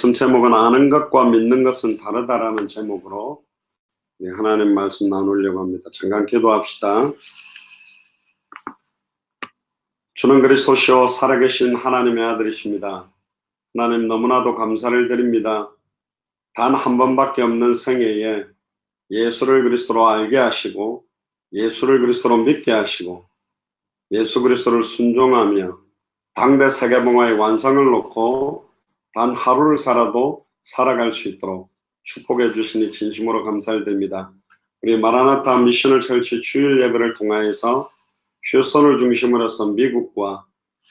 제목은 아는 것과 믿는 것은 다르다라는 제목으로 하나님 말씀 나누려고 합니다. 잠깐 기도합시다. 주는 그리스도시요 살아계신 하나님의 아들이십니다. 하나님 너무나도 감사를 드립니다. 단 한 번밖에 없는 생애에 예수를 그리스도로 알게 하시고 예수를 그리스도로 믿게 하시고 예수 그리스도를 순종하며 당대 세계봉화의 완성을 놓고 단 하루를 살아도 살아갈 수 있도록 축복해 주시니 진심으로 감사를 드립니다. 우리 마라나타 미션을 철치 주일 예배를 통하여서 휴스턴을 중심으로 해서 미국과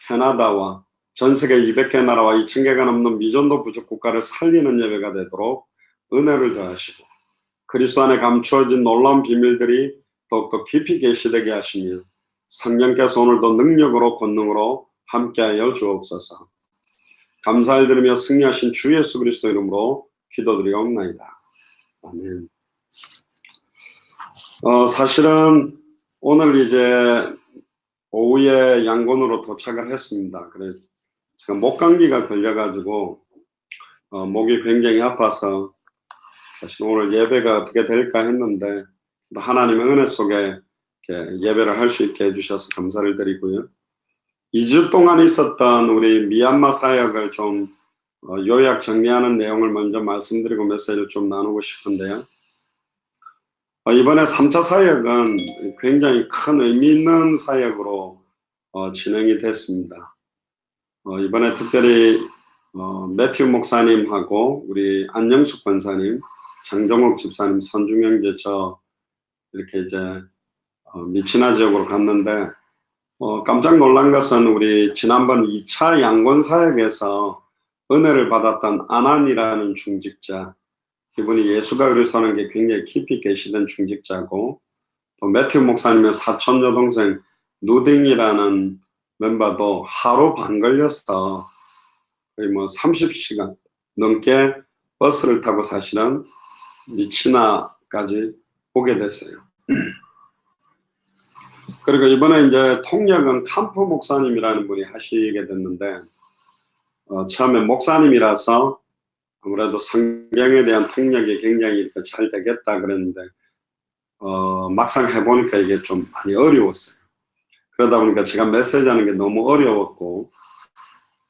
캐나다와 전세계 200개 나라와 2000개가 넘는 미전도 부족 국가를 살리는 예배가 되도록 은혜를 더하시고 그리스도 안에 감추어진 놀라운 비밀들이 더욱더 깊이 계시되게 하시며 성령께서 오늘도 능력으로 권능으로 함께하여 주옵소서. 감사를 드리며 승리하신 주 예수 그리스도 이름으로 기도드리옵나이다. 아멘. 사실은 오늘 이제 오후에 양곤으로 도착을 했습니다. 그래서 제가 목감기가 걸려가지고 목이 굉장히 아파서 사실 오늘 예배가 어떻게 될까 했는데 하나님의 은혜 속에 예배를 할 수 있게 해주셔서 감사를 드리고요. 2주 동안 있었던 우리 미얀마 사역을 좀 요약 정리하는 내용을 먼저 말씀드리고 메시지를 좀 나누고 싶은데요. 이번에 3차 사역은 굉장히 큰 의미 있는 사역으로 진행이 됐습니다. 이번에 특별히 매튜 목사님하고 우리 안영숙 권사님, 장정옥 집사님, 선중형제 저 이렇게 이제 미치나 지역으로 갔는데 깜짝 놀란 것은 우리 지난번 2차 양곤 사역에서 은혜를 받았던 아난이라는 중직자, 이분이 예수가 그리스도라는 게 굉장히 깊이 계시던 중직자고, 또 매튜 목사님의 사촌 여동생 누딩이라는 멤버도 하루 반 걸려서 거의 뭐 30시간 넘게 버스를 타고 사실은 미치나까지 오게 됐어요. 그리고 이번에 이제 통역은 캄프 목사님이라는 분이 하시게 됐는데, 처음에 목사님이라서 아무래도 성경에 대한 통역이 굉장히 이렇게 잘 되겠다 그랬는데, 막상 해보니까 이게 좀 많이 어려웠어요. 그러다 보니까 제가 메시지하는 게 너무 어려웠고,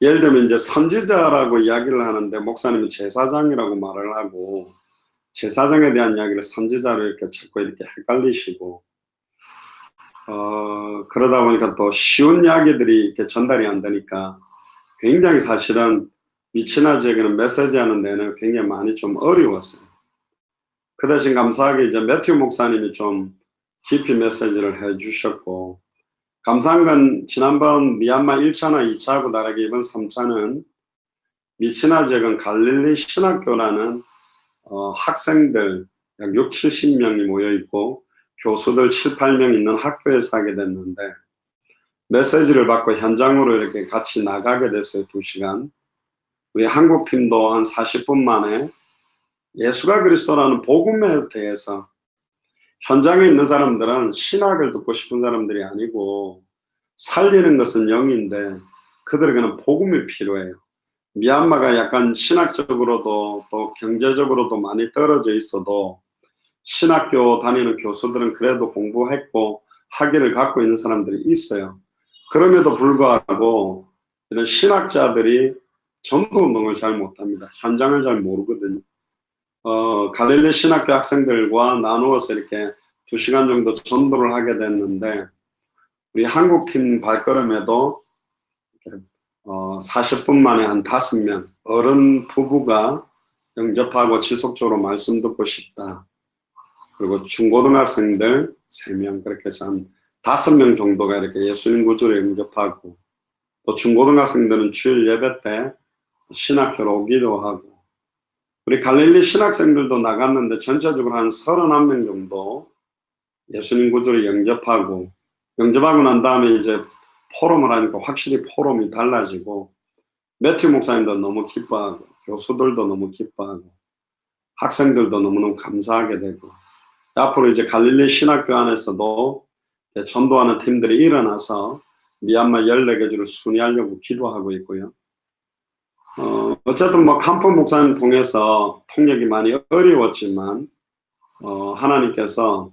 예를 들면 이제 선지자라고 이야기를 하는데 목사님은 제사장이라고 말을 하고, 제사장에 대한 이야기를 선지자로 이렇게 자꾸 이렇게 헷갈리시고, 그러다 보니까 또 쉬운 이야기들이 이렇게 전달이 안 되니까 굉장히 사실은 미치나 지역에는 메시지하는 데는 굉장히 많이 좀 어려웠어요. 그 대신 감사하게 이제 매튜 목사님이 좀 깊이 메시지를 해주셨고, 감사한 건 지난번 미얀마 1차나 2차하고 다르게 이번 3차는 미치나 지역은 갈릴리 신학교라는 학생들 약 6, 70명이 모여있고 교수들 7, 8명 있는 학교에서 하게 됐는데, 메시지를 받고 현장으로 이렇게 같이 나가게 됐어요. 2시간. 우리 한국 팀도 한 40분 만에 예수가 그리스도라는 복음에 대해서, 현장에 있는 사람들은 신학을 듣고 싶은 사람들이 아니고 살리는 것은 영인데 그들에게는 복음이 필요해요. 미얀마가 약간 신학적으로도 또 경제적으로도 많이 떨어져 있어도 신학교 다니는 교수들은 그래도 공부했고 학위를 갖고 있는 사람들이 있어요. 그럼에도 불구하고 이런 신학자들이 전도운동을 잘 못합니다. 현장을 잘 모르거든요. 갈릴리 신학교 학생들과 나누어서 이렇게 2시간 정도 전도를 하게 됐는데, 우리 한국팀 발걸음에도 40분 만에 한 5명 어른 부부가 영접하고 지속적으로 말씀 듣고 싶다. 그리고 중고등학생들 3명, 그렇게 해서 한 5명 정도가 이렇게 예수님 구주를 영접하고, 또 중고등학생들은 주일 예배 때 신학교로 오기도 하고, 우리 갈릴리 신학생들도 나갔는데 전체적으로 한 31명 정도 예수님 구주를 영접하고 난 다음에 이제 포럼을 하니까 확실히 포럼이 달라지고, 매튜 목사님도 너무 기뻐하고 교수들도 너무 기뻐하고 학생들도 너무너무 감사하게 되고, 앞으로 이제 갈릴리 신학교 안에서도 전도하는 팀들이 일어나서 미얀마 14개 주를 순회하려고 기도하고 있고요. 어쨌든 뭐 캄프 목사님 통해서 통역이 많이 어려웠지만 하나님께서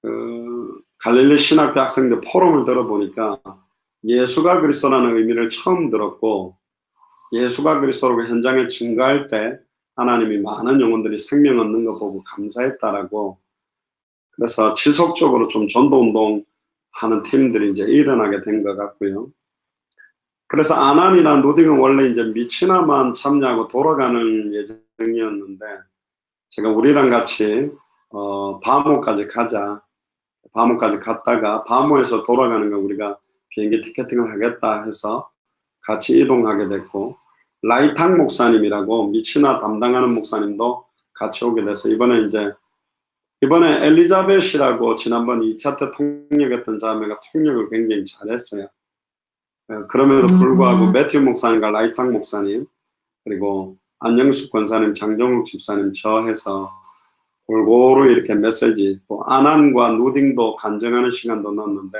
그 갈릴리 신학교 학생들 포럼을 들어보니까 예수가 그리스도라는 의미를 처음 들었고, 예수가 그리스도로 현장에 증거할 때 하나님이 많은 영혼들이 생명 얻는 거 보고 감사했다라고, 그래서 지속적으로 좀 전도운동 하는 팀들이 이제 일어나게 된 것 같고요. 그래서 아난이나 누딩은 원래 이제 미치나만 참여하고 돌아가는 예정이었는데, 제가 우리랑 같이 바모까지 가자, 바모까지 갔다가 바모에서 돌아가는 거 우리가 비행기 티켓팅을 하겠다 해서 같이 이동하게 됐고, 라이탕 목사님이라고 미치나 담당하는 목사님도 같이 오게 돼서 이번에 엘리자벳이라고 지난번 2차 때 통역했던 자매가 통역을 굉장히 잘했어요. 그럼에도 불구하고 매튜 목사님과 라이탕 목사님, 그리고 안영숙 권사님, 장정욱 집사님, 저 해서 골고루 이렇게 메시지, 또 아난과 누딩도 간증하는 시간도 넣었는데,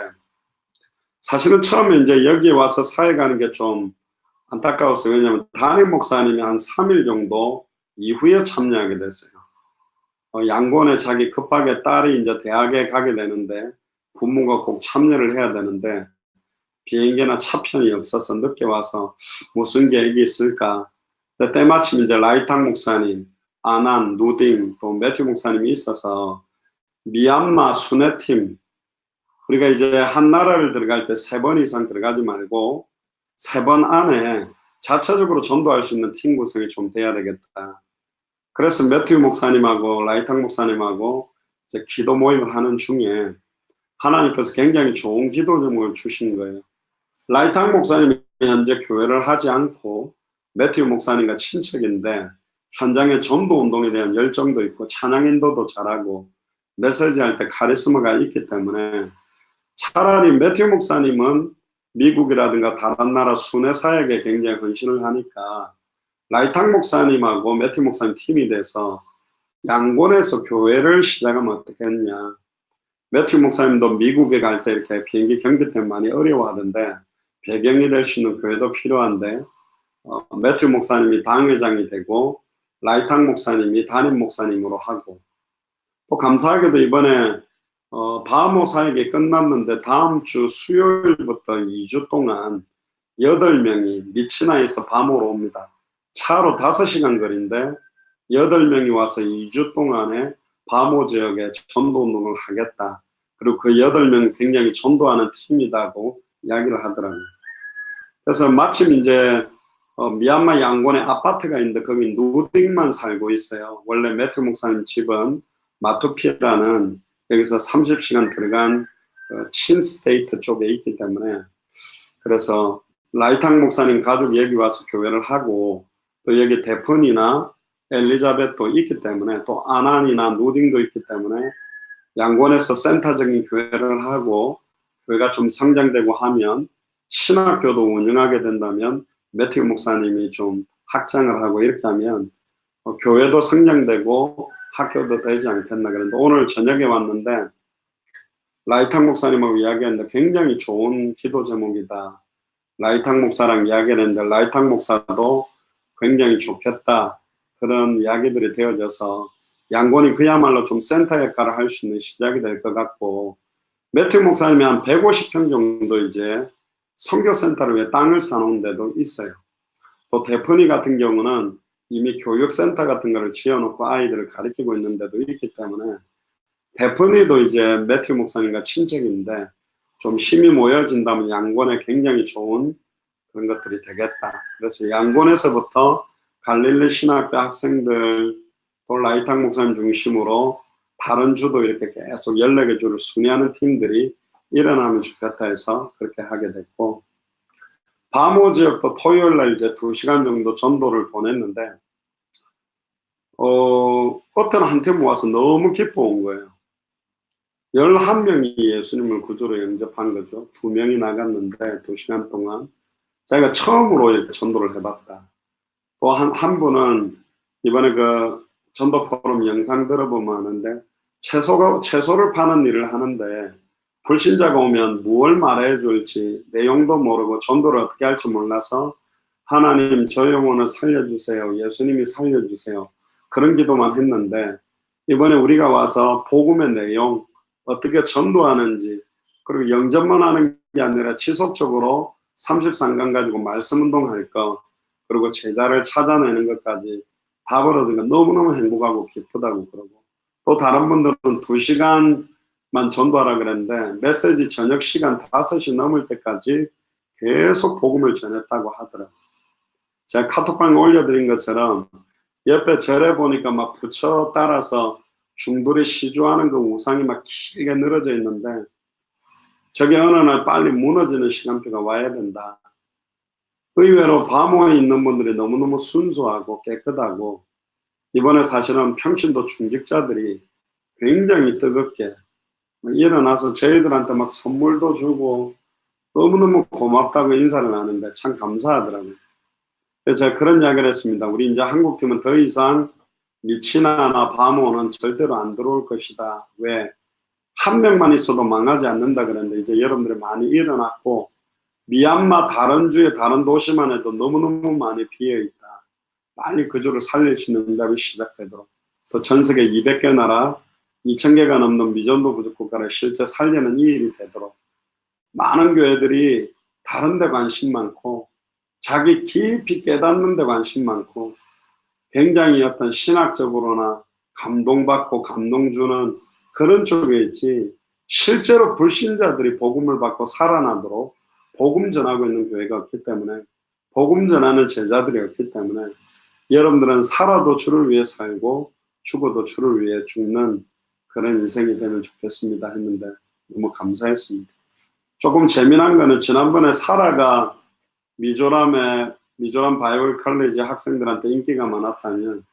사실은 처음에 이제 여기 와서 사회 가는 게 좀 안타까웠어요. 왜냐하면 담임 목사님이 한 3일 정도 이후에 참여하게 됐어요. 양곤에 자기 급하게 딸이 이제 대학에 가게 되는데 부모가 꼭 참여를 해야 되는데 비행기나 차편이 없어서 늦게 와서 무슨 계획이 있을까. 때마침 이제 라이탕 목사님, 아난, 누딩, 또 매튜 목사님이 있어서 미얀마 순회팀, 우리가 이제 한 나라를 들어갈 때 3번 이상 들어가지 말고 3번 안에 자체적으로 전도할 수 있는 팀 구성이 좀 돼야 되겠다. 그래서 매튜 목사님하고 라이탕 목사님하고 이제 기도 모임을 하는 중에 하나님께서 굉장히 좋은 기도 제목을 주신 거예요. 라이탕 목사님이 현재 교회를 하지 않고 매튜 목사님과 친척인데 현장에 전도 운동에 대한 열정도 있고 찬양 인도도 잘하고 메시지 할 때 카리스마가 있기 때문에 차라리 매튜 목사님은 미국이라든가 다른 나라 순회 사역에 굉장히 헌신을 하니까 라이탕 목사님하고 매튜 목사님 팀이 돼서 양곤에서 교회를 시작하면 어떻겠냐. 매튜 목사님도 미국에 갈 때 이렇게 비행기 경비 때문에 많이 어려워하던데 배경이 될 수 있는 교회도 필요한데 매튜 목사님이 당회장이 되고 라이탕 목사님이 담임 목사님으로 하고, 또 감사하게도 이번에 바모 사역이 끝났는데 다음 주 수요일부터 2주 동안 8명이 미치나에서 바모로 옵니다. 차로 5시간 거리인데 8명이 와서 2주 동안에 바모 지역에 전도운동을 하겠다. 그리고 그 8명 굉장히 전도하는 팀이다고 이야기를 하더라고요. 그래서 마침 이제 미얀마 양곤에 아파트가 있는데 거기 누딩만 살고 있어요. 원래 매튜 목사님 집은 마투피라는 여기서 30시간 들어간 친스테이트 쪽에 있기 때문에, 그래서 라이탕 목사님 가족 여기 와서 교회를 하고 또 여기 데펀이나 엘리자벳도 있기 때문에 또 아난이나 누딩도 있기 때문에 양곤에서 센터적인 교회를 하고 교회가 좀 성장되고 하면 신학교도 운영하게 된다면 매튜 목사님이 좀 확장을 하고 이렇게 하면 교회도 성장되고 학교도 되지 않겠나. 그런데 오늘 저녁에 왔는데 라이탕 목사님하고 이야기했는데 굉장히 좋은 기도 제목이다. 라이탕 목사랑 이야기했는데 라이탕 목사도 굉장히 좋겠다. 그런 이야기들이 되어져서 양곤이 그야말로 좀 센터 역할을 할 수 있는 시작이 될 것 같고, 매튜 목사님이 한 150평 정도 이제 선교센터를 위해 땅을 사놓은 데도 있어요. 또 데프니 같은 경우는 이미 교육센터 같은 거를 지어놓고 아이들을 가르치고 있는 데도 있기 때문에 데프니도 이제 매튜 목사님과 친척인데 좀 힘이 모여진다면 양곤에 굉장히 좋은 그런 것들이 되겠다. 그래서 양곤에서부터 갈릴리 신학교 학생들 또 라이탕 목사님 중심으로 다른 주도 이렇게 계속 14개 주를 순회하는 팀들이 일어나면 좋겠다 해서 그렇게 하게 됐고, 바모 지역도 토요일날 이제 2시간 정도 전도를 보냈는데 어떤 한 팀 와서 너무 기뻐 온 거예요. 11명이 예수님을 구주로 영접한 거죠. 2명이 나갔는데 2시간 동안 자기가 처음으로 이렇게 전도를 해봤다. 또 한 분은 이번에 그 전도 포럼 영상 들어보면 아는데 채소를 파는 일을 하는데 불신자가 오면 무엇을 말해 줄지 내용도 모르고 전도를 어떻게 할지 몰라서 하나님 저 영혼을 살려주세요. 예수님이 살려주세요. 그런 기도만 했는데 이번에 우리가 와서 복음의 내용 어떻게 전도하는지 그리고 영접만 하는 게 아니라 지속적으로 33강 가지고 말씀 운동할 거 그리고 제자를 찾아내는 것까지 다 벌어지니까 너무너무 행복하고 기쁘다고 그러고 또 다른 분들은 2시간만 전도하라 그랬는데 메시지 저녁 시간 5시 넘을 때까지 계속 복음을 전했다고 하더라고요. 제가 카톡방에 올려드린 것처럼 옆에 절에 보니까 막 부처 따라서 중불이 시주하는 그 우상이 막 길게 늘어져 있는데 저게 어느 날 빨리 무너지는 시간표가 와야 된다. 의외로 밤호에 있는 분들이 너무너무 순수하고 깨끗하고 이번에 사실은 평신도 중직자들이 굉장히 뜨겁게 일어나서 저희들한테 막 선물도 주고 너무너무 고맙다고 인사를 하는데 참 감사하더라고요. 그래서 제가 그런 이야기를 했습니다. 우리 이제 한국팀은 더 이상 미치나나 바모는 절대로 안 들어올 것이다. 왜? 한 명만 있어도 망하지 않는다 그랬는데 이제 여러분들이 많이 일어났고 미얀마 다른 주의 다른 도시만 해도 너무너무 많이 비어있다. 빨리 그 주를 살릴 수 있는 응답이 시작되도록 또 전 세계 200개 나라 2,000개가 넘는 미전도 부족 국가를 실제 살리는 이 일이 되도록 많은 교회들이 다른 데 관심 많고 자기 깊이 깨닫는 데 관심 많고 굉장히 어떤 신학적으로나 감동받고 감동 주는 그런 쪽에 있지 실제로 불신자들이 복음을 받고 살아나도록 복음 전하고 있는 교회가 없기 때문에 복음 전하는 제자들이 없기 때문에 여러분들은 살아도 주를 위해 살고 죽어도 주를 위해 죽는 그런 인생이 되면 좋겠습니다 했는데 너무 감사했습니다. 조금 재미난 거는 지난번에 사라가 미조람 바이블 컬리지 학생들한테 인기가 많았다면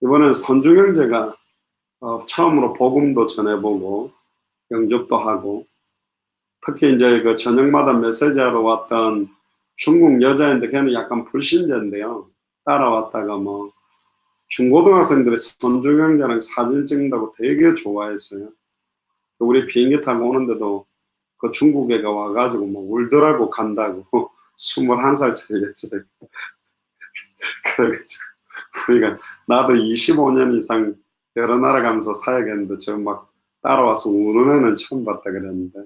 이번엔 선중형제가 처음으로 복음도 전해보고 영접도 하고 특히 이제 그 저녁마다 메시지하러 왔던 중국 여자인데 걔는 약간 불신자인데요. 따라왔다가 뭐 중고등학생들이 선중형제랑 사진 찍는다고 되게 좋아했어요. 우리 비행기 타고 오는데도 그 중국 애가 와가지고 뭐 울더라고 간다고 21살짜리였어요. 그래가지고 우리가 나도 25년 이상 여러 나라 가면서 사야겠는데 저 막 따라와서 우는 애는 처음 봤다 그랬는데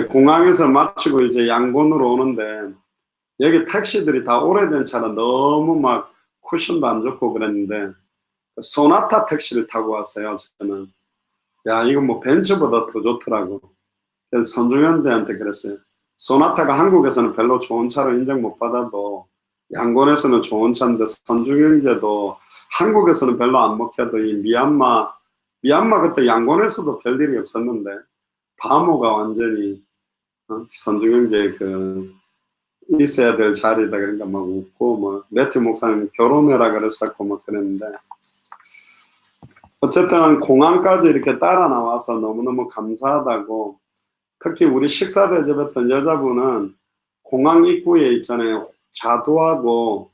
공항에서 마치고 이제 양곤으로 오는데 여기 택시들이 다 오래된 차라 너무 막 쿠션도 안 좋고 그랬는데 소나타 택시를 타고 왔어요. 저는 야 이거 뭐 벤츠보다 더 좋더라고. 그래서 선중현대한테 그랬어요. 소나타가 한국에서는 별로 좋은 차로 인정 못 받아도 양곤에서는 좋은 차인데 선중현대도 한국에서는 별로 안 먹혀도 이 미얀마 그때 양곤에서도 별일이 없었는데 바모가 완전히 선중현대 그 있어야 될 자리다 그러니까 막 웃고 뭐 매튜 목사님 결혼해라 그랬었고 막 그랬는데 어쨌든 공항까지 이렇게 따라 나와서 너무너무 감사하다고 특히 우리 식사 대접했던 여자분은 공항 입구에 있잖아요. 자두하고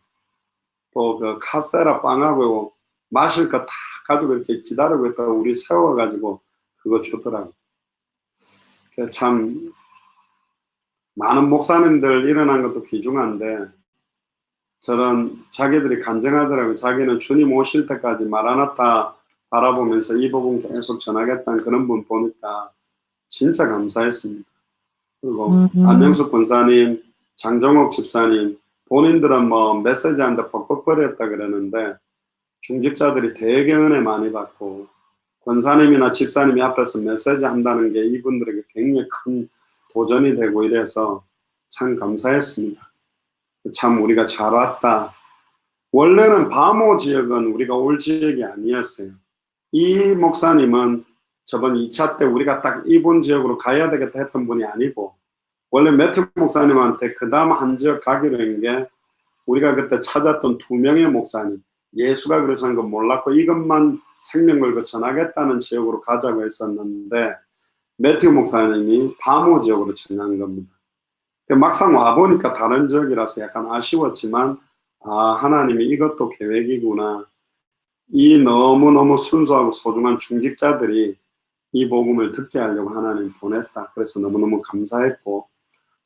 또 그 카스테라 빵하고 마실 거 다 가지고 이렇게 기다리고 있다가 우리 세워가지고 그거 주더라고. 참 많은 목사님들 일어난 것도 귀중한데 저런 자기들이 간증하더라고요. 자기는 주님 오실 때까지 마라나타 바라보면서 이 복음 계속 전하겠다는 그런 분 보니까 진짜 감사했습니다. 그리고 안영숙 권사님, 장정옥 집사님 본인들은 뭐 메시지 하는데 벅벅거렸다 그러는데 중직자들이 되게 은혜 많이 받고 권사님이나 집사님이 앞에서 메시지 한다는 게 이분들에게 굉장히 큰 도전이 되고 이래서 참 감사했습니다. 참 우리가 잘 왔다. 원래는 바모 지역은 우리가 올 지역이 아니었어요. 이 목사님은 저번 2차 때 우리가 딱 이번 지역으로 가야 되겠다 했던 분이 아니고 원래 매튜 목사님한테 그 다음 한 지역 가기로 한 게 우리가 그때 찾았던 2명의 목사님 예수가 그러시는 건 몰랐고 이것만 생명 걸고 전하겠다는 지역으로 가자고 했었는데 매튜 목사님이 바모 지역으로 전한 겁니다. 막상 와보니까 다른 지역이라서 약간 아쉬웠지만 하나님이 이것도 계획이구나. 이 너무너무 순수하고 소중한 중직자들이 이 복음을 듣게 하려고 하나님 보냈다. 그래서 너무너무 감사했고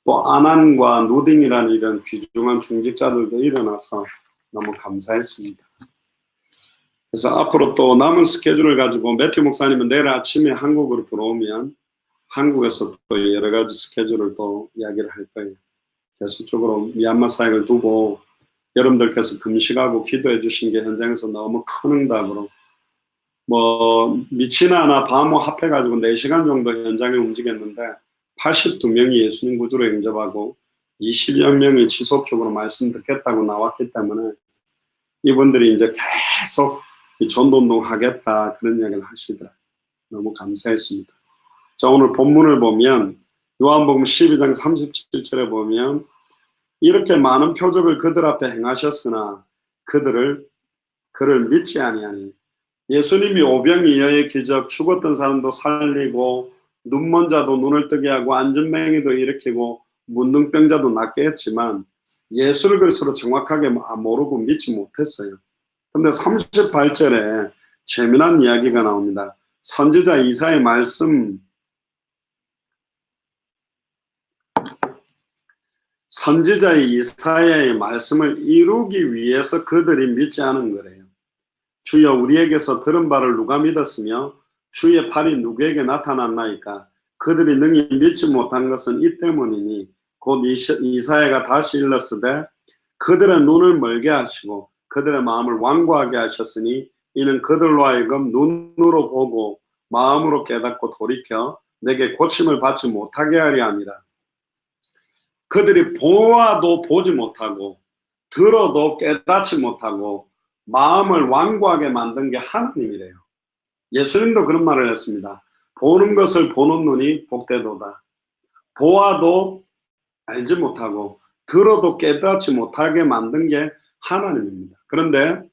또 아난과 누딩이라는 이런 귀중한 중직자들도 일어나서 너무 감사했습니다. 그래서 앞으로 또 남은 스케줄을 가지고 매튜 목사님은 내일 아침에 한국으로 들어오면 한국에서 또 여러 가지 스케줄을 또 이야기를 할 거예요. 계속적으로 미얀마 사역을 두고 여러분들께서 금식하고 기도해 주신 게 현장에서 너무 큰 응답으로 뭐 미치나나 바모 합해가지고 4시간 정도 현장에 움직였는데 82명이 예수님 구주로 영접하고 20여 명이 지속적으로 말씀 듣겠다고 나왔기 때문에 이분들이 이제 계속 전도운동 하겠다 그런 이야기를 하시더라고요. 너무 감사했습니다. 자, 오늘 본문을 보면 요한복음 12장 37절에 보면 이렇게 많은 표적을 그들 앞에 행하셨으나 그를 믿지 아니하니 예수님이 오병이어의 기적, 죽었던 사람도 살리고 눈먼 자도 눈을 뜨게 하고 안전맹이도 일으키고 문둥병자도 낫게 했지만 예수를 그리스도로 정확하게 모르고 믿지 못했어요. 근데 38절에 재미난 이야기가 나옵니다. 선지자 이사야의 말씀, 선지자의 이사야의 말씀을 이루기 위해서 그들이 믿지 않은 거래요. 주여 우리에게서 들은 바를 누가 믿었으며 주의 팔이 누구에게 나타났나이까. 그들이 능히 믿지 못한 것은 이 때문이니 곧 이사야가 다시 일렀으되 그들의 눈을 멀게 하시고 그들의 마음을 완고하게 하셨으니 이는 그들로 하여금 눈으로 보고 마음으로 깨닫고 돌이켜 내게 고침을 받지 못하게 하려 함이라. 그들이 보아도 보지 못하고 들어도 깨닫지 못하고 마음을 완고하게 만든 게 하나님이래요. 예수님도 그런 말을 했습니다. 보는 것을 보는 눈이 복되도다. 보아도 알지 못하고 들어도 깨닫지 못하게 만든 게 하나님입니다. 그런데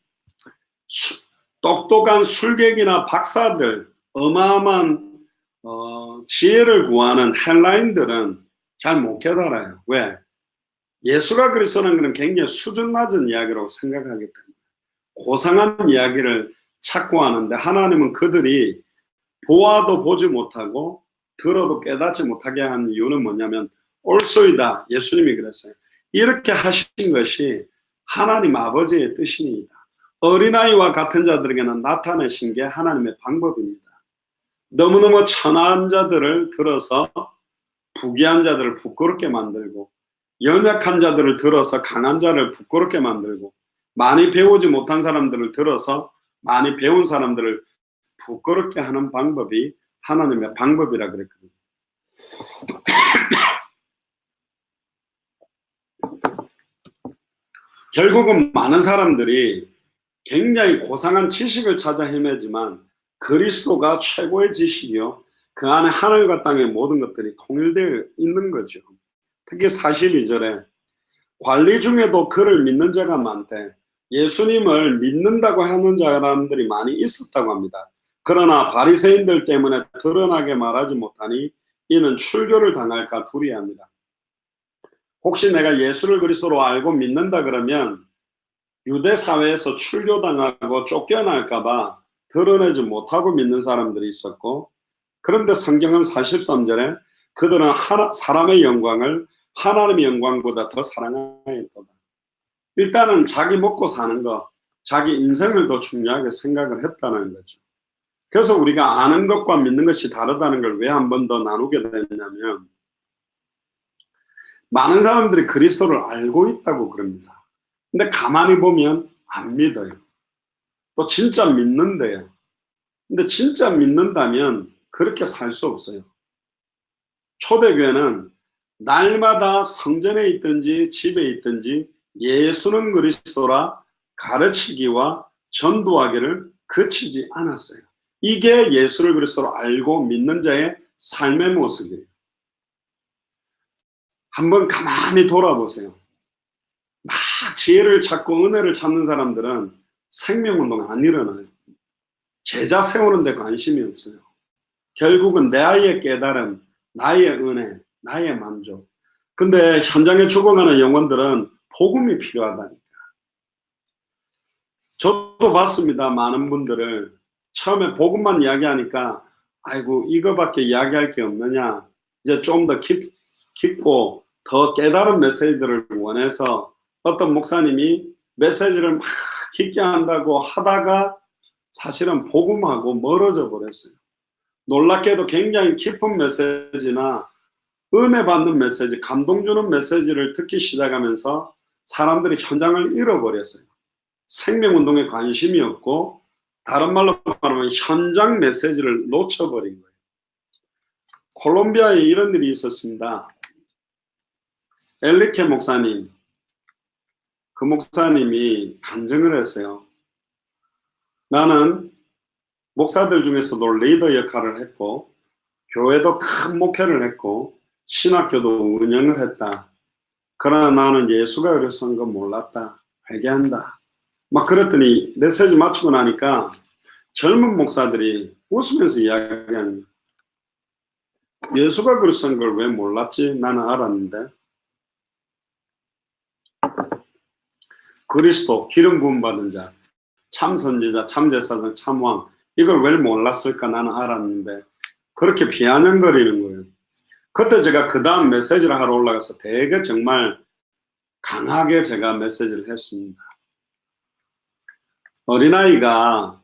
똑똑한 술객이나 박사들, 어마어마한 지혜를 구하는 헬라인들은 잘 못 깨달아요. 왜? 예수가 그리스도라는 것은 굉장히 수준 낮은 이야기라고 생각하기 때문에 고상한 이야기를 찾고 하는데 하나님은 그들이 보아도 보지 못하고 들어도 깨닫지 못하게 한 이유는 뭐냐면 옳소이다. 예수님이 그랬어요. 이렇게 하신 것이 하나님 아버지의 뜻입니다. 어린아이와 같은 자들에게는 나타내신 게 하나님의 방법입니다. 너무너무 천한 자들을 들어서 부귀한 자들을 부끄럽게 만들고 연약한 자들을 들어서 강한 자를 부끄럽게 만들고 많이 배우지 못한 사람들을 들어서 많이 배운 사람들을 부끄럽게 하는 방법이 하나님의 방법이라 그랬거든요. 결국은 많은 사람들이 굉장히 고상한 지식을 찾아 헤매지만 그리스도가 최고의 지식이요 그 안에 하늘과 땅의 모든 것들이 통일되어 있는 거죠. 특히 42절에 관리 중에도 그를 믿는 자가 많대. 예수님을 믿는다고 하는 사람들이 많이 있었다고 합니다. 그러나 바리새인들 때문에 드러나게 말하지 못하니 이는 출교를 당할까 두려워합니다. 혹시 내가 예수를 그리스도로 알고 믿는다 그러면 유대 사회에서 출교당하고 쫓겨날까 봐 드러내지 못하고 믿는 사람들이 있었고, 그런데 성경은 43절에 그들은 사람의 영광을 하나님의 영광보다 더 사랑하였도다. 일단은 자기 먹고 사는 거, 자기 인생을 더 중요하게 생각을 했다는 거죠. 그래서 우리가 아는 것과 믿는 것이 다르다는 걸 왜 한 번 더 나누게 되냐면 많은 사람들이 그리스도를 알고 있다고 그럽니다. 근데 가만히 보면 안 믿어요. 또 진짜 믿는데요. 근데 진짜 믿는다면 그렇게 살 수 없어요. 초대교회는 날마다 성전에 있든지 집에 있든지 예수는 그리스도라 가르치기와 전도하기를 그치지 않았어요. 이게 예수를 그리스도로 알고 믿는 자의 삶의 모습이에요. 한번 가만히 돌아보세요. 막 지혜를 찾고 은혜를 찾는 사람들은 생명운동 안 일어나요. 제자 세우는 데 관심이 없어요. 결국은 나의 깨달음, 나의 은혜, 나의 만족. 근데 현장에 죽어가는 영혼들은 복음이 필요하다니까. 저도 봤습니다. 많은 분들을 처음에 복음만 이야기하니까 아이고 이거밖에 이야기할 게 없느냐, 이제 좀 더 깊고 더 깨달은 메시지들을 원해서 어떤 목사님이 메시지를 막 깊게 한다고 하다가 사실은 복음하고 멀어져 버렸어요. 놀랍게도 굉장히 깊은 메시지나 은혜 받는 메시지, 감동 주는 메시지를 듣기 시작하면서 사람들이 현장을 잃어버렸어요. 생명운동에 관심이 없고, 다른 말로 말하면 현장 메시지를 놓쳐버린 거예요. 콜롬비아에 이런 일이 있었습니다. 엘리케 목사님, 그 목사님이 간증을 했어요. 나는 목사들 중에서도 리더 역할을 했고, 교회도 큰 목회를 했고, 신학교도 운영을 했다. 그러나 나는 예수가 그래서 한 건 몰랐다. 회개한다. 막 그랬더니 메시지 마치고 나니까 젊은 목사들이 웃으면서 이야기하는 거예요. 예수가 그래서 한 걸 왜 몰랐지? 나는 알았는데. 그리스도, 기름 부음 받은 자, 참 선지자, 참 제사장, 참 왕, 이걸 왜 몰랐을까? 나는 알았는데. 그렇게 비아냥거리는 거예요. 그때 제가 그 다음 메시지를 하러 올라가서 되게 정말 강하게 제가 메시지를 했습니다. 어린아이가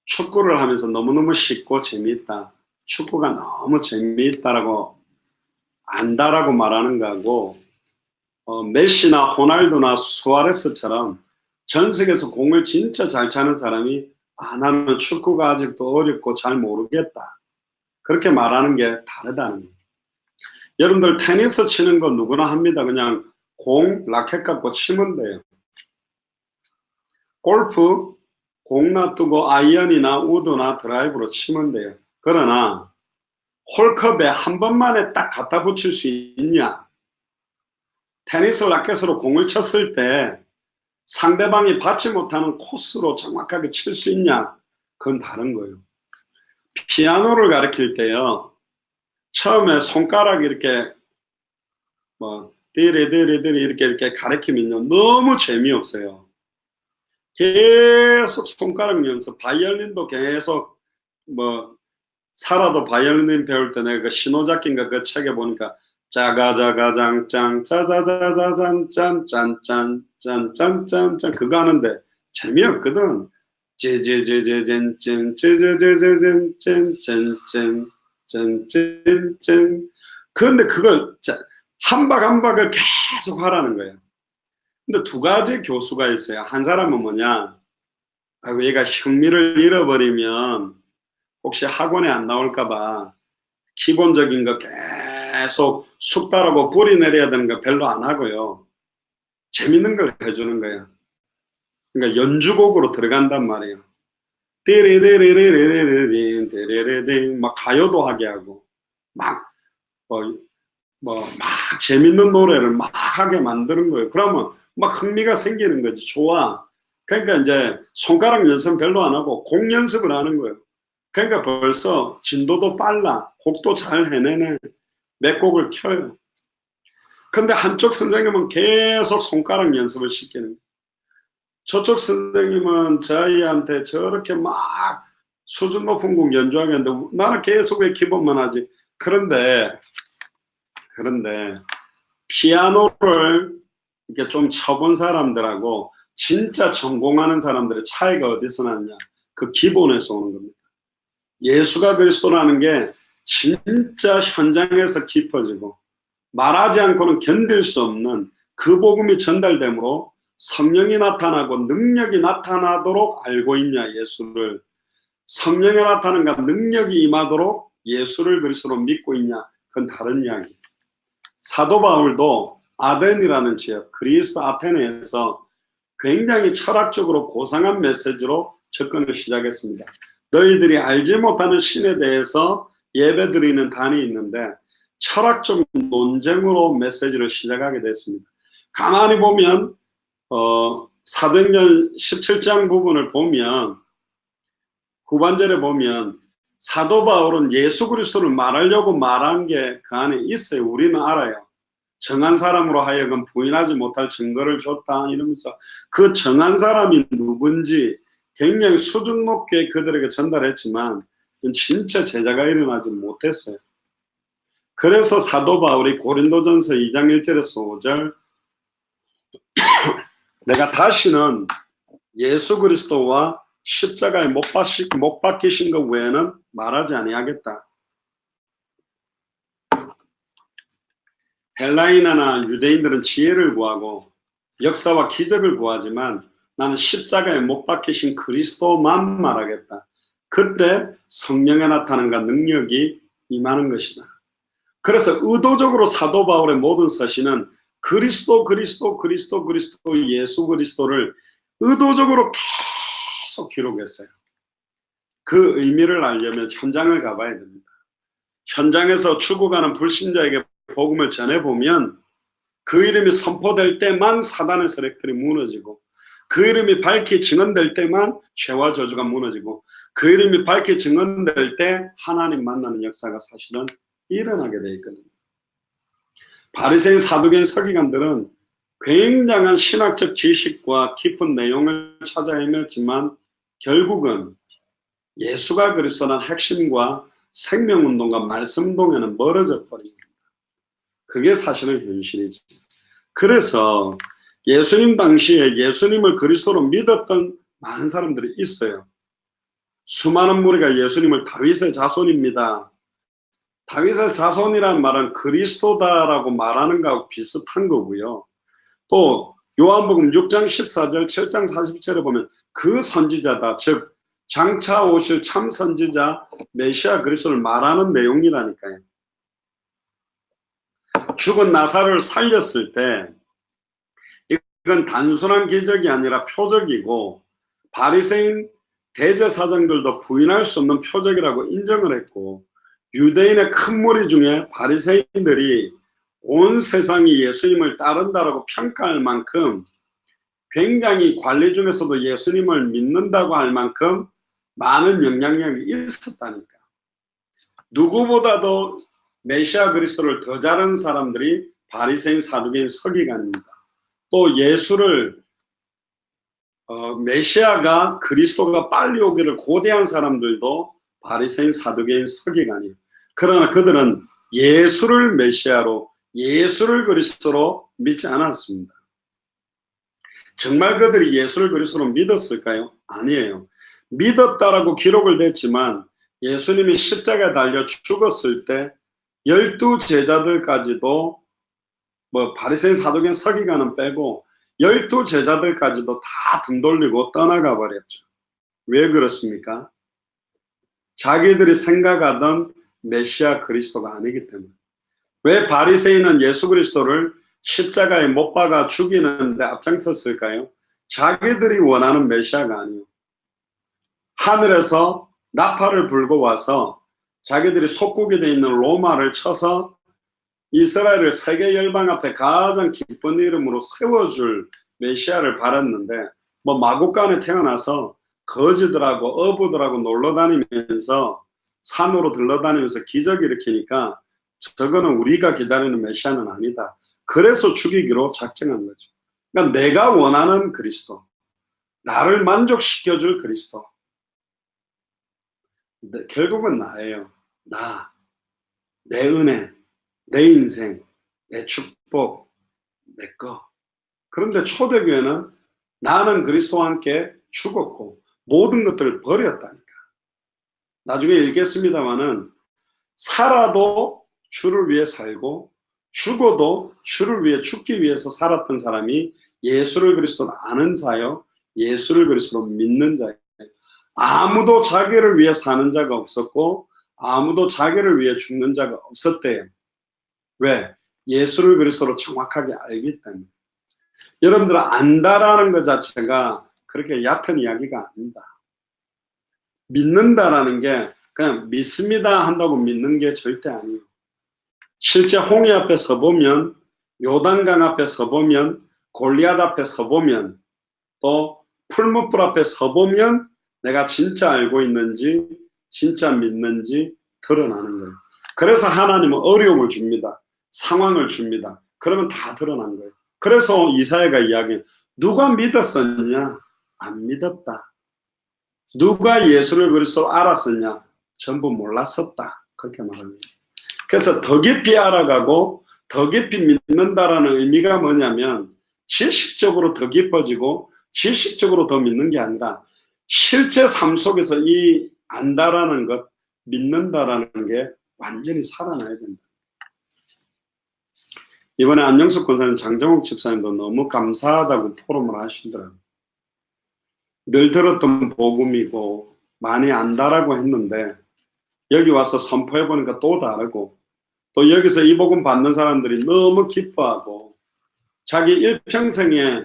축구를 하면서 너무너무 쉽고 재미있다. 축구가 너무 재미있다라고 안다라고 말하는 거하고, 메시나 호날두나 수아레스처럼 전 세계에서 공을 진짜 잘 차는 사람이 나는 축구가 아직도 어렵고 잘 모르겠다. 그렇게 말하는 게 다르다는 거예요. 여러분들 테니스 치는 거 누구나 합니다. 그냥 공, 라켓 갖고 치면 돼요. 골프, 공 놔두고 아이언이나 우드나 드라이브로 치면 돼요. 그러나 홀컵에 한 번만에 딱 갖다 붙일 수 있냐? 테니스 라켓으로 공을 쳤을 때 상대방이 받지 못하는 코스로 정확하게 칠 수 있냐? 그건 다른 거예요. 피아노를 가르칠 때요, 처음에 손가락 이렇게 띠리띠리띠리 이렇게 가르치면요 너무 재미없어요. 계속 손가락 연습, 바이올린도 계속 살아도 바이올린 배울 때 내가 그 신호잡기인가 그 책에 보니까 짜가자가장짱 짜자자자장 짠짠짠짠짠짠짠 그거 하는데 재미없거든. 짠짠짠짠짠짠짠짠짠짠. 그런데 그걸 한 박 한 박을 계속 하라는 거예요. 근데 두 가지 교수가 있어요. 한 사람은 뭐냐, 얘가 흥미를 잃어버리면 혹시 학원에 안 나올까봐 기본적인 거 계속 숙달하고 뿌리 내려야 되는 거 별로 안 하고요, 재밌는 걸 해주는 거예요. 그러니까 연주곡으로 들어간단 말이에요. 띠리리리리리리리리리리리 막 가요도 하게 하고 막 재밌는 노래를 막 하게 만드는 거예요. 그러면 막 흥미가 생기는 거지. 좋아. 그러니까 이제 손가락 연습 별로 안 하고 곡 연습을 하는 거예요. 그러니까 벌써 진도도 빨라. 곡도 잘 해내네. 몇 곡을 켜요. 근데 한쪽 선생님은 계속 손가락 연습을 시키는 거예요. 저쪽 선생님은 저희한테 저렇게 막 수준 높은 곡 연주하게 하는데 나는 계속 왜 기본만 하지. 그런데 피아노를 이렇게 좀 쳐본 사람들하고 진짜 전공하는 사람들의 차이가 어디서 나느냐, 그 기본에서 오는 겁니다. 예수가 그리스도라는 게 진짜 현장에서 깊어지고 말하지 않고는 견딜 수 없는 그 복음이 전달되므로 성령이 나타나고 능력이 나타나도록 알고 있냐, 예수를. 성령이 나타나는가 능력이 임하도록 예수를 그리스도로 믿고 있냐, 그건 다른 이야기. 사도 바울도 아덴이라는 지역, 그리스 아테네에서 굉장히 철학적으로 고상한 메시지로 접근을 시작했습니다. 너희들이 알지 못하는 신에 대해서 예배드리는 단이 있는데 철학적 논쟁으로 메시지를 시작하게 됐습니다. 가만히 보면 사도행전 17장 부분을 보면 후반절에 보면 사도 바울은 예수 그리스도를 말하려고 말한 게 그 안에 있어요. 우리는 알아요. 정한 사람으로 하여금 부인하지 못할 증거를 줬다 이러면서 그 정한 사람이 누군지 굉장히 수준 높게 그들에게 전달했지만 진짜 제자가 일어나지 못했어요. 그래서 사도 바울이 고린도전서 2장 1절에서 5절 내가 다시는 예수 그리스도와 십자가에 못 박히신 것 외에는 말하지 아니하겠다. 헬라인이나 유대인들은 지혜를 구하고 역사와 기적을 구하지만 나는 십자가에 못 박히신 그리스도만 말하겠다. 그때 성령의 나타남과 능력이 임하는 것이다. 그래서 의도적으로 사도 바울의 모든 서신은 그리스도 예수 그리스도를 의도적으로 계속 기록했어요. 그 의미를 알려면 현장을 가봐야 됩니다. 현장에서 죽어가는 불신자에게 복음을 전해보면 그 이름이 선포될 때만 사단의 세력들이 무너지고, 그 이름이 밝히 증언될 때만 죄와 저주가 무너지고, 그 이름이 밝히 증언될 때 하나님 만나는 역사가 사실은 일어나게 되어 있거든요. 바리새인 사두개인 서기관들은 굉장한 신학적 지식과 깊은 내용을 찾아 헤맸지만 결국은 예수가 그리스도라는 핵심과 생명운동과 말씀운동에는 멀어져 버립니다. 그게 사실은 현실이죠. 그래서 예수님 당시에 예수님을 그리스도로 믿었던 많은 사람들이 있어요. 수많은 무리가 예수님을 다윗의 자손입니다. 다윗의 자손이란 말은 그리스도다라고 말하는 것하고 비슷한 거고요. 또 요한복음 6장 14절 7장 40절에 보면 그 선지자다, 즉 장차 오실 참 선지자 메시아 그리스도를 말하는 내용이라니까요. 죽은 나사로를 살렸을 때 이건 단순한 기적이 아니라 표적이고 바리새인 대제사장들도 부인할 수 없는 표적이라고 인정을 했고, 유대인의 큰 무리 중에 바리새인들이 온 세상이 예수님을 따른다라고 평가할 만큼 굉장히 관리 중에서도 예수님을 믿는다고 할 만큼 많은 영향력이 있었다니까. 누구보다도 메시아 그리스도를 더 잘 아는 사람들이 바리새인 사두개인 서기관입니다. 또 예수를 메시아가 그리스도가 빨리 오기를 고대한 사람들도 바리새인 사두개인 서기관이에요. 그러나 그들은 예수를 메시아로, 예수를 그리스도로 믿지 않았습니다. 정말 그들이 예수를 그리스도로 믿었을까요? 아니에요. 믿었다라고 기록을 냈지만 예수님이 십자가에 달려 죽었을 때 12제자들까지도 바리새인 사두개인 서기관은 빼고 12제자들까지도 다 등 돌리고 떠나가 버렸죠. 왜 그렇습니까? 자기들이 생각하던 메시아 그리스도가 아니기 때문에. 왜 바리새인은 예수 그리스도를 십자가에 못 박아 죽이는데 앞장섰을까요? 자기들이 원하는 메시아가 아니에요. 하늘에서 나팔을 불고 와서 자기들이 속국이 되어 있는 로마를 쳐서 이스라엘을 세계 열방 앞에 가장 기쁜 이름으로 세워줄 메시아를 바랐는데, 마국간에 태어나서 거지들하고 어부들하고 놀러다니면서 산으로 들러다니면서 기적 일으키니까 저거는 우리가 기다리는 메시아는 아니다. 그래서 죽이기로 작정한 거죠. 그러니까 내가 원하는 그리스도, 나를 만족시켜줄 그리스도, 결국은 나예요. 나, 내 은혜, 내 인생, 내 축복, 내 거. 그런데 초대교회는 나는 그리스도와 함께 죽었고 모든 것들을 버렸다니까. 나중에 읽겠습니다마는 살아도 주를 위해 살고 죽어도 주를 위해 죽기 위해서 살았던 사람이 예수를 그리스도로 아는 자요, 예수를 그리스도로 믿는 자예요. 아무도 자기를 위해 사는 자가 없었고 아무도 자기를 위해 죽는 자가 없었대요. 왜? 예수를 그리스도로 정확하게 알기 때문에. 여러분들 안다라는 것 자체가 그렇게 얕은 이야기가 아닙니다. 믿는다라는 게 그냥 믿습니다 한다고 믿는 게 절대 아니에요. 실제 홍해 앞에 서보면, 요단강 앞에 서보면, 골리앗 앞에 서보면, 또 풀무불 앞에 서보면 내가 진짜 알고 있는지 진짜 믿는지 드러나는 거예요. 그래서 하나님은 어려움을 줍니다. 상황을 줍니다. 그러면 다 드러난 거예요. 그래서 이사야가 이야기해요. 누가 믿었었냐? 안 믿었다. 누가 예수를 그리스도로 알았었냐? 전부 몰랐었다. 그렇게 말합니다. 그래서 더 깊이 알아가고 더 깊이 믿는다라는 의미가 뭐냐면 지식적으로 더 깊어지고 지식적으로 더 믿는 게 아니라 실제 삶 속에서 이 안다라는 것, 믿는다라는 게 완전히 살아나야 된다. 이번에 안영숙 권사님, 장정욱 집사님도 너무 감사하다고 포럼을 하시더라고요. 늘 들었던 복음이고 많이 안다라고 했는데 여기 와서 선포해 보니까 또 다르고, 또 여기서 이 복음 받는 사람들이 너무 기뻐하고, 자기 일평생에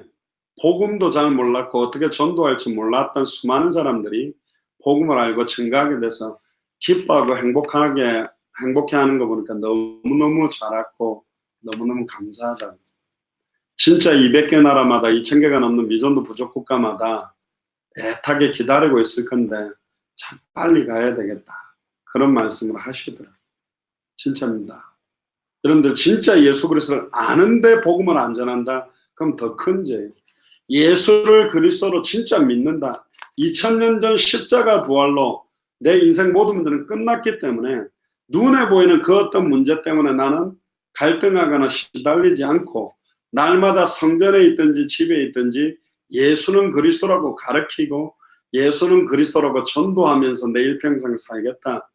복음도 잘 몰랐고 어떻게 전도할지 몰랐던 수많은 사람들이 복음을 알고 증거하게 돼서 기뻐하고 행복해하는 거 보니까 너무너무 잘했고 너무너무 감사하다. 진짜 200개 나라마다 2000개가 넘는 미전도 부족 국가마다 애타게 기다리고 있을 건데 참 빨리 가야 되겠다, 그런 말씀을 하시더라고요. 진짜입니다. 여러분들 진짜 예수 그리스도를 아는데 복음을 안 전한다? 그럼 더 큰 죄예요. 예수를 그리스도로 진짜 믿는다. 2000년 전 십자가 부활로 내 인생 모든 문제는 끝났기 때문에 눈에 보이는 그 어떤 문제 때문에 나는 갈등하거나 시달리지 않고 날마다 성전에 있든지 집에 있든지 예수는 그리스도라고 가르치고 예수는 그리스도라고 전도하면서 내 일평생 살겠다.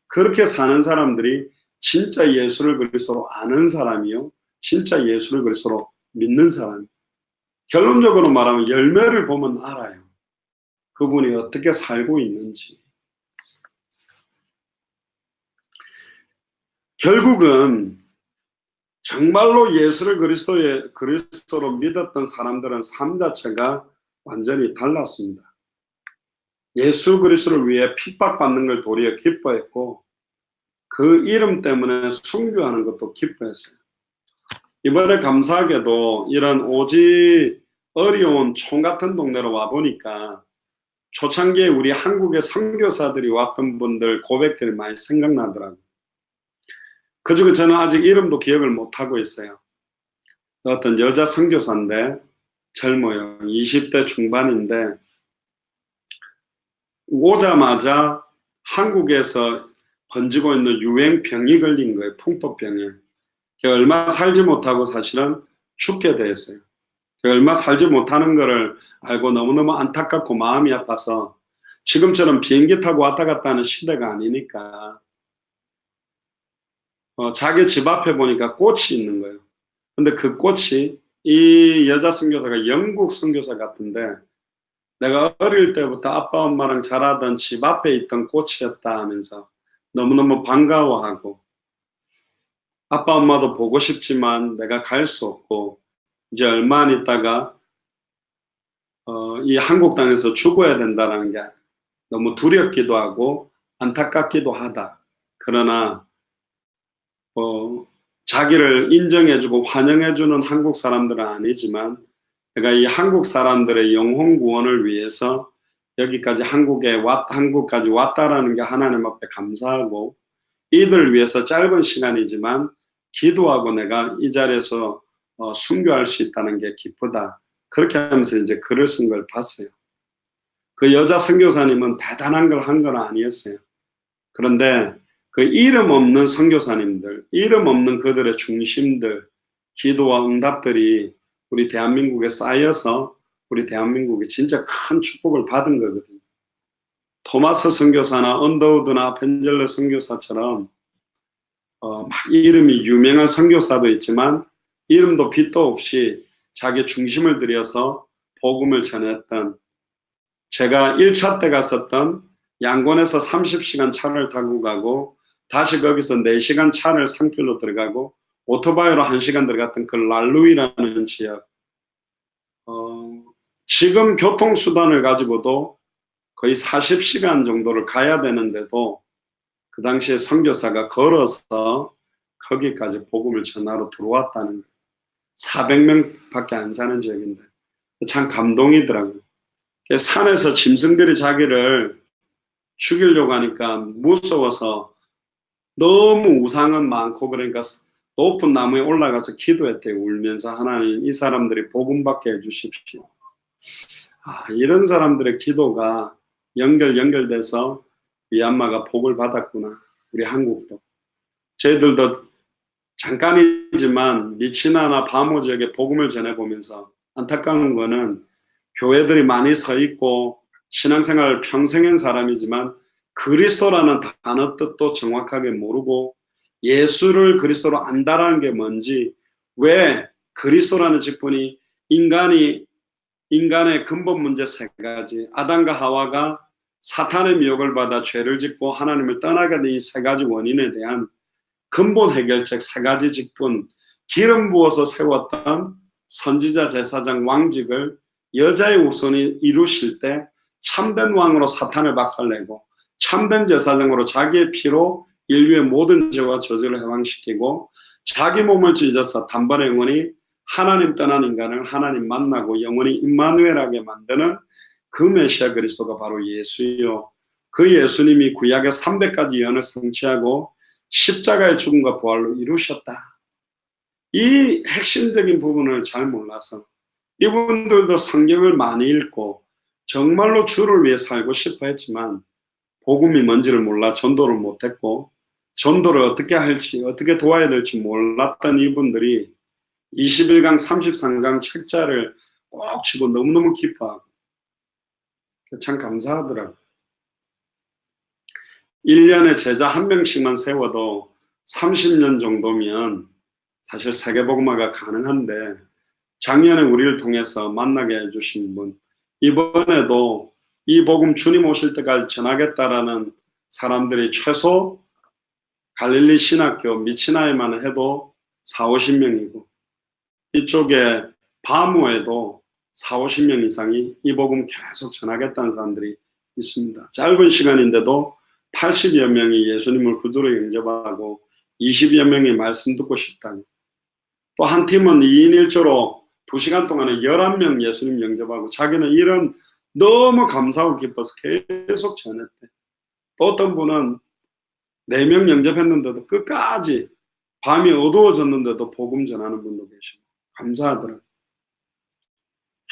그렇게 사는 사람들이 진짜 예수를 그리스도로 아는 사람이요, 진짜 예수를 그리스도로 믿는 사람. 결론적으로 말하면 열매를 보면 알아요, 그분이 어떻게 살고 있는지. 결국은 정말로 예수를 그리스도로 믿었던 사람들은 삶 자체가 완전히 달랐습니다. 예수 그리스도를 위해 핍박받는 걸 도리어 기뻐했고 그 이름 때문에 순교하는 것도 기뻐했어요. 이번에 감사하게도 이런 오지 어려운 총 같은 동네로 와보니까 초창기에 우리 한국의 선교사들이 왔던 분들 고백들이 많이 생각나더라고요. 그중에 저는 아직 이름도 기억을 못하고 있어요. 어떤 여자 선교사인데 젊어요. 20대 중반인데 오자마자 한국에서 번지고 있는 유행병이 걸린 거예요. 풍토병에. 얼마 살지 못하고 사실은 죽게 됐어요. 얼마 살지 못하는 거를 알고 너무너무 안타깝고 마음이 아파서, 지금처럼 비행기 타고 왔다 갔다 하는 시대가 아니니까 자기 집 앞에 보니까 꽃이 있는 거예요. 근데 그 꽃이, 이 여자 선교사가 영국 선교사 같은데 내가 어릴 때부터 아빠 엄마랑 자라던 집 앞에 있던 꽃이었다 하면서 너무너무 반가워하고, 아빠 엄마도 보고 싶지만 내가 갈 수 없고 이제 얼마 안 있다가 이 한국 땅에서 죽어야 된다는 게 너무 두렵기도 하고 안타깝기도 하다. 그러나 자기를 인정해주고 환영해주는 한국 사람들은 아니지만 내가 이 한국 사람들의 영혼 구원을 위해서 여기까지 한국까지 왔다라는 게 하나님 앞에 감사하고, 이들을 위해서 짧은 시간이지만 기도하고 내가 이 자리에서 순교할 수 있다는 게 기쁘다. 그렇게 하면서 이제 글을 쓴 걸 봤어요. 그 여자 선교사님은 대단한 걸 한 건 아니었어요. 그런데 그 이름 없는 선교사님들, 이름 없는 그들의 중심들, 기도와 응답들이 우리 대한민국에 쌓여서 우리 대한민국이 진짜 큰 축복을 받은 거거든요. 토마스 선교사나 언더우드나 펜젤러 선교사처럼 막 이름이 유명한 선교사도 있지만 이름도 빛도 없이 자기 중심을 들여서 복음을 전했던, 제가 1차 때 갔었던 양곤에서 30시간 차를 타고 가고 다시 거기서 4시간 차를 산길로 들어가고 오토바이로 1시간 들어갔던 그 랄루이라는 지역, 지금 교통수단을 가지고도 거의 40시간 정도를 가야 되는데도 그 당시에 선교사가 걸어서 거기까지 복음을 전하러 들어왔다는 거예요. 400명밖에 안 사는 지역인데 참 감동이더라고요. 산에서 짐승들이 자기를 죽이려고 하니까 무서워서 너무 우상은 많고 그러니까 높은 나무에 올라가서 기도했대요. 울면서 하나님 이 사람들이 복음 받게 해주십시오. 이런 사람들의 기도가 연결돼서 미얀마가 복을 받았구나. 우리 한국도. 저희들도 잠깐이지만 미치나나 바모 지역에 복음을 전해보면서 안타까운 거는 교회들이 많이 서 있고 신앙생활을 평생 한 사람이지만 그리스도라는 단어 뜻도 정확하게 모르고 예수를 그리스도로 안다라는 게 뭔지, 왜 그리스도라는 직분이 인간의 근본 문제 세 가지, 아담과 하와가 사탄의 미혹을 받아 죄를 짓고 하나님을 떠나게 된 이 세 가지 원인에 대한 근본 해결책 세 가지 직분, 기름 부어서 세웠던 선지자 제사장 왕직을 여자의 우선이 이루실 때 참된 왕으로 사탄을 박살내고 참된 제사장으로 자기의 피로 인류의 모든 죄와 저주를 해방시키고 자기 몸을 찢어서 단번에 영원히 하나님 떠난 인간을 하나님 만나고 영원히 임마누엘하게 만드는 그 메시아 그리스도가 바로 예수요. 그 예수님이 구약의 300가지 예언을 성취하고 십자가의 죽음과 부활로 이루셨다. 이 핵심적인 부분을 잘 몰라서 이분들도 성경을 많이 읽고 정말로 주를 위해 살고 싶어 했지만 복음이 뭔지를 몰라 전도를 못했고 전도를 어떻게 할지 어떻게 도와야 될지 몰랐던 이분들이 21강 33강 책자를 꼭 치고 너무너무 기뻐하고 참 감사하더라고요. 1년에 제자 한 명씩만 세워도 30년 정도면 사실 세계복음화가 가능한데 작년에 우리를 통해서 만나게 해주신 분, 이번에도 이 복음 주님 오실 때까지 전하겠다라는 사람들이 최소 갈릴리 신학교 미치나에만 해도 40~50명이고 이쪽에 바모에도 40~50명 이상이 이 복음 계속 전하겠다는 사람들이 있습니다. 짧은 시간인데도 80여 명이 예수님을 구주로 영접하고 20여 명이 말씀 듣고 싶다니, 또 한 팀은 2인 1조로 2시간 동안에 11명 예수님 영접하고 자기는 이런 너무 감사하고 기뻐서 계속 전했대. 또 어떤 분은 4명 영접했는데도 끝까지 밤이 어두워졌는데도 복음 전하는 분도 계시고 감사하더라고요.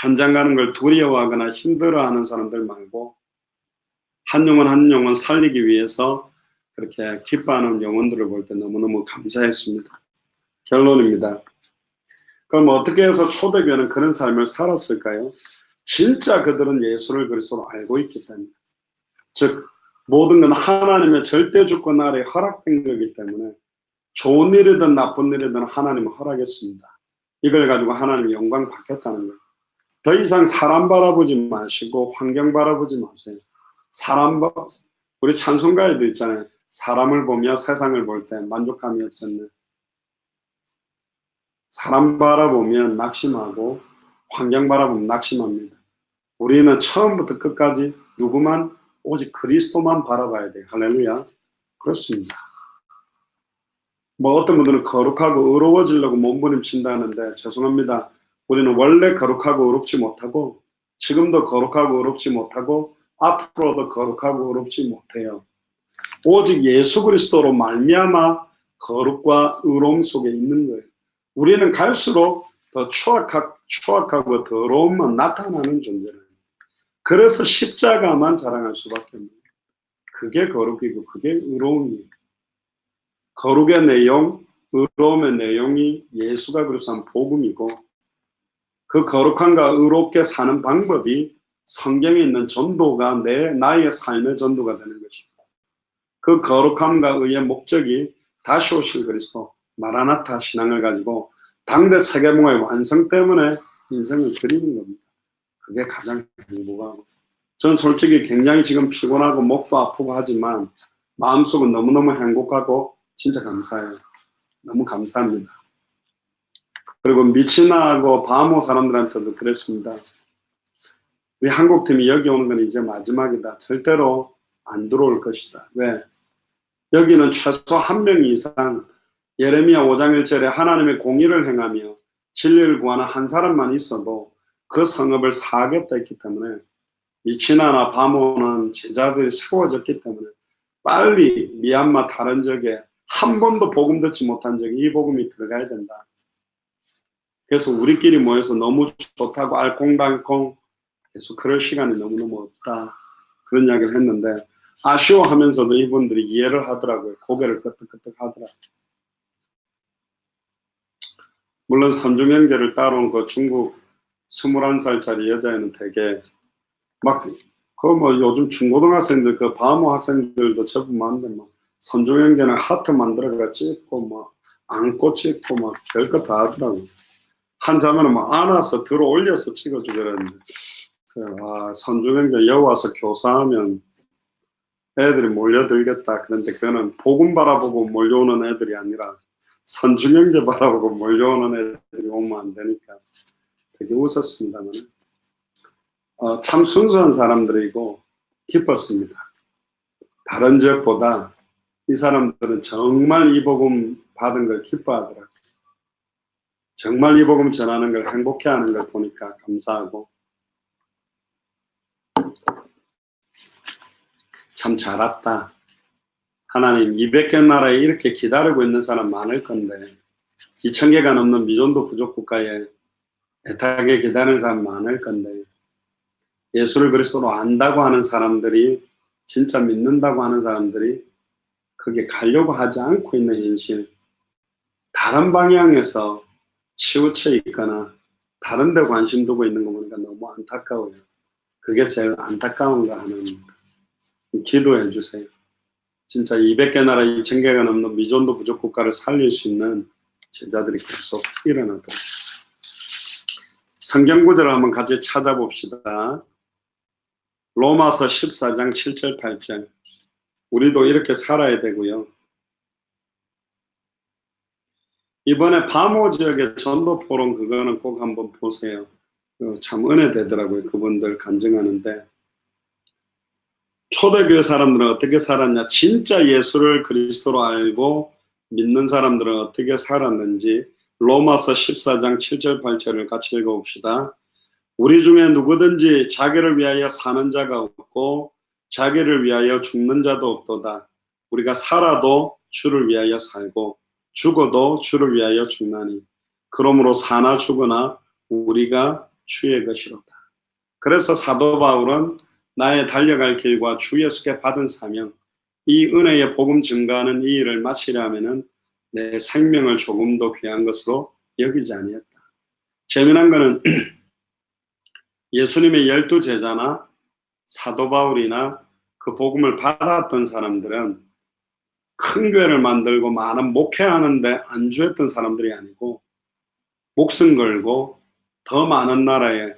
현장 가는 걸 두려워하거나 힘들어하는 사람들 말고 한 영혼 살리기 위해서 그렇게 기뻐하는 영혼들을 볼 때 너무너무 감사했습니다. 결론입니다. 그럼 어떻게 해서 초대교회는 그런 삶을 살았을까요? 진짜 그들은 예수를 그리스도로 알고 있기 때문에, 즉 모든 건 하나님의 절대 주권 아래 허락된 거기 때문에 좋은 일이든 나쁜 일이든 하나님은 허락했습니다. 이걸 가지고 하나님 영광 받겠다는 거예요. 더 이상 사람 바라보지 마시고 환경 바라보지 마세요. 우리 찬송가에도 있잖아요. 사람을 보며 세상을 볼 때 만족함이 없었네. 사람 바라보면 낙심하고 환경 바라보면 낙심합니다. 우리는 처음부터 끝까지 누구만, 오직 그리스도만 바라봐야 돼요. 할렐루야. 그렇습니다. 어떤 분들은 거룩하고 의로워지려고 몸부림친다는데 죄송합니다. 우리는 원래 거룩하고 의롭지 못하고 지금도 거룩하고 의롭지 못하고 앞으로도 거룩하고 의롭지 못해요. 오직 예수 그리스도로 말미암아 거룩과 의로움 속에 있는 거예요. 우리는 갈수록 더 추악하고 더러움만 나타나는 존재예요. 그래서 십자가만 자랑할 수밖에 없는 거예요. 그게 거룩이고 그게 의로움이에요. 거룩의 내용, 의로움의 내용이 예수가 그리스도한 복음이고 그 거룩함과 의롭게 사는 방법이 성경에 있는 전도가 나의 삶의 전도가 되는 것입니다. 그 거룩함과 의의 목적이 다시 오실 그리스도 마라나타 신앙을 가지고 당대 세계문화의 완성 때문에 인생을 드리는 겁니다. 그게 가장 행복하고, 저는 솔직히 굉장히 지금 피곤하고 목도 아프고 하지만 마음속은 너무너무 행복하고 진짜 감사해요. 너무 감사합니다. 그리고 미치나하고 바모 사람들한테도 그랬습니다. 우리 한국팀이 여기 오는 건 이제 마지막이다. 절대로 안 들어올 것이다. 왜? 여기는 최소 1명 이상 예레미야 5장 1절에 하나님의 공의를 행하며 진리를 구하는 한 사람만 있어도 그 성읍을 사하겠다 했기 때문에 미치나나 바모는 제자들이 세워졌기 때문에 빨리 미얀마 다른 지역에 한 번도 복음 듣지 못한 적이 이 복음이 들어가야 된다. 그래서 우리끼리 모여서 너무 좋다고 알콩달콩 계속 그럴 시간이 너무너무 없다. 그런 이야기를 했는데 아쉬워하면서도 이분들이 이해를 하더라고요. 고개를 끄덕끄덕 하더라고요. 물론 선중형제를 따라온 그 중국 21살짜리 여자애는 되게 막 그 뭐 요즘 중고등학생들 그 바모 학생들도 제법 많은데 막 선중형제는 하트 만들어가 찍고 막 안고 찍고 막 별거 다 하더라고. 한 자매는 막 안아서 들어 올려서 찍어주고 그랬는데 와 선중형제 여기 와서 교사하면 애들이 몰려들겠다. 그런데 그거는 복음 바라보고 몰려오는 애들이 아니라 선중형제 바라보고 몰려오는 애들이 오면 안 되니까 되게 웃었습니다만 참 순수한 사람들이고 기뻤습니다. 다른 지역보다 이 사람들은 정말 이 복음 받은 걸 기뻐하더라고요. 정말 이 복음 전하는 걸 행복해하는 걸 보니까 감사하고 참 잘 왔다. 하나님 200개 나라에 이렇게 기다리고 있는 사람 많을 건데 2000개가 넘는 미전도 부족 국가에 애타게 기다리는 사람 많을 건데 예수를 그리스도로 안다고 하는 사람들이 진짜 믿는다고 하는 사람들이 그게 가려고 하지 않고 있는 현실, 다른 방향에서 치우쳐 있거나 다른 데 관심 두고 있는 거 보니까 너무 안타까워요. 그게 제일 안타까운가 하는 기도해 주세요. 진짜 200개 나라 2000개가 넘는 미전도 부족 국가를 살릴 수 있는 제자들이 계속 일어나도록. 성경 구절을 한번 같이 찾아봅시다. 로마서 14장 7절 8절. 우리도 이렇게 살아야 되고요. 이번에 바모 지역의 전도 포럼 그거는 꼭 한번 보세요. 참 은혜 되더라고요. 그분들 간증하는데 초대교회 사람들은 어떻게 살았냐, 진짜 예수를 그리스도로 알고 믿는 사람들은 어떻게 살았는지 로마서 14장 7절 8절을 같이 읽어봅시다. 우리 중에 누구든지 자기를 위하여 사는 자가 없고 자기를 위하여 죽는 자도 없도다. 우리가 살아도 주를 위하여 살고 죽어도 주를 위하여 죽나니 그러므로 사나 죽으나 우리가 주의 것이로다. 그래서 사도 바울은 나의 달려갈 길과 주 예수께 받은 사명, 이 은혜의 복음 증거하는 이 일을 마치려면은 내 생명을 조금도 귀한 것으로 여기지 아니했다. 재미난 거는 예수님의 12제자나 사도 바울이나 그 복음을 받았던 사람들은 큰 교회를 만들고 많은 목회하는데 안주했던 사람들이 아니고 목숨 걸고 더 많은 나라에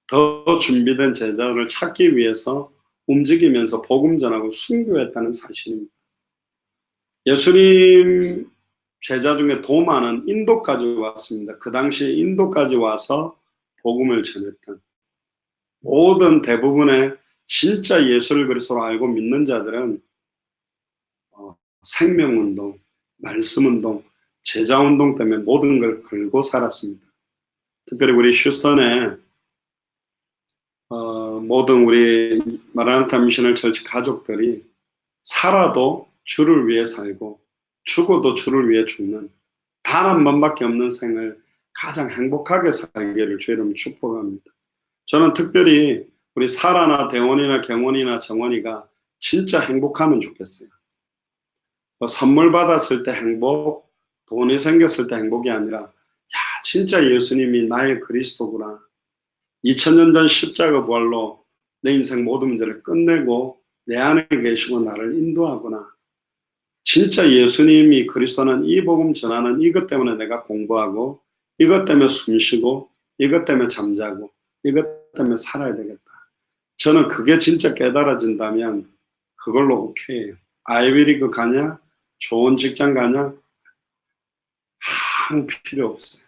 더 준비된 제자를 찾기 위해서 움직이면서 복음 전하고 순교했다는 사실입니다. 예수님 제자 중에 도마는 인도까지 왔습니다. 그 당시 인도까지 와서 복음을 전했던 모든 대부분의 진짜 예수를 그리스도로 알고 믿는 자들은 생명운동, 말씀운동, 제자운동 때문에 모든 걸 걸고 살았습니다. 특별히 우리 휴스턴에 모든 우리 마라나타 미셔널 처치 가족들이 살아도 주를 위해 살고 죽어도 주를 위해 죽는 단 한 번밖에 없는 생을 가장 행복하게 살기를 주의 이름으로 축복합니다. 저는 특별히 우리 사라나 대원이나 경원이나 정원이가 진짜 행복하면 좋겠어요. 선물 받았을 때 행복, 돈이 생겼을 때 행복이 아니라 야 진짜 예수님이 나의 그리스도구나. 2000년 전 십자가 부활로 내 인생 모든 문제를 끝내고 내 안에 계시고 나를 인도하구나. 진짜 예수님이 그리스도는 이 복음 전하는 이것 때문에 내가 공부하고 이것 때문에 숨쉬고 이것 때문에 잠자고 이것 때문에 살아야 되겠다. 저는 그게 진짜 깨달아진다면 그걸로 오케이예요. 아이비리그 가냐? 좋은 직장 가냐? 아무 필요 없어요.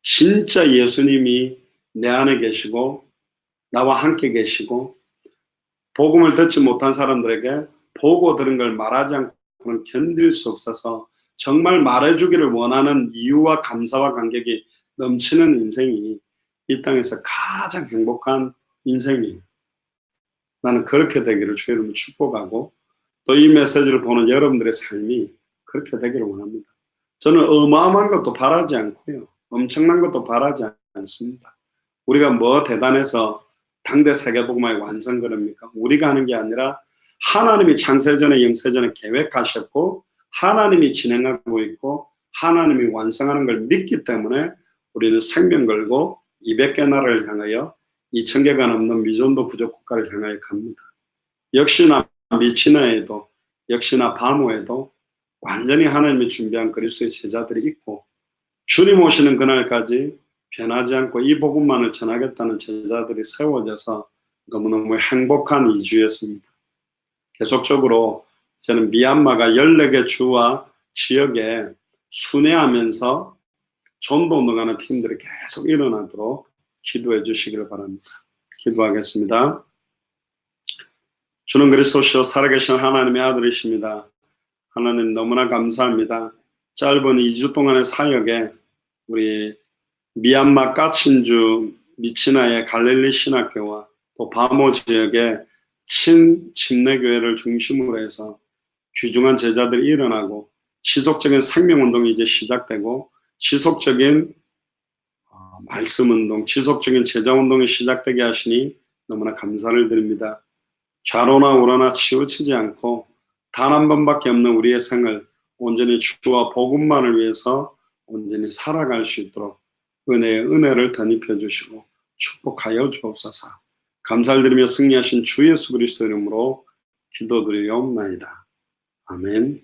진짜 예수님이 내 안에 계시고 나와 함께 계시고 복음을 듣지 못한 사람들에게 보고 들은 걸 말하지 않고는 견딜 수 없어서 정말 말해주기를 원하는 이유와 감사와 감격이 넘치는 인생이 이 땅에서 가장 행복한 인생이에요. 나는 그렇게 되기를 주의 이름으로 축복하고 또 이 메시지를 보는 여러분들의 삶이 그렇게 되기를 원합니다. 저는 어마어마한 것도 바라지 않고요. 엄청난 것도 바라지 않습니다. 우리가 뭐 대단해서 당대 세계복음화의 완성그럽니까? 우리가 하는 게 아니라 하나님이 창세전에 영세전에 계획하셨고 하나님이 진행하고 있고 하나님이 완성하는 걸 믿기 때문에 우리는 생명 걸고 200개 나라를 향하여 2000개가 넘는 미전도 부족 국가를 향하여 갑니다. 역시나 미치나에도 역시나 바모에도 완전히 하나님이 준비한 그리스도의 제자들이 있고 주님 오시는 그날까지 변하지 않고 이 복음만을 전하겠다는 제자들이 세워져서 너무너무 행복한 2주였습니다. 계속적으로 저는 미얀마가 14개 주와 지역에 순회하면서 전도운동하는 팀들이 계속 일어나도록 기도해 주시기를 바랍니다. 기도하겠습니다. 주는 그리스도시요 살아계신 하나님의 아들이십니다. 하나님 너무나 감사합니다. 짧은 2주 동안의 사역에 우리 미얀마 까친주 미치나의 갈릴리 신학교와 또 바모 지역의 친침례교회를 중심으로 해서 귀중한 제자들이 일어나고 지속적인 생명운동이 이제 시작되고 지속적인 말씀운동, 지속적인 제자운동이 시작되게 하시니 너무나 감사를 드립니다. 좌로나 우로나 치우치지 않고 단 한 번밖에 없는 우리의 생을 온전히 주와 복음만을 위해서 온전히 살아갈 수 있도록 은혜의 은혜를 덧입혀 주시고 축복하여 주옵소서. 감사를 드리며 승리하신 주 예수 그리스도 이름으로 기도드리옵나이다. 아멘.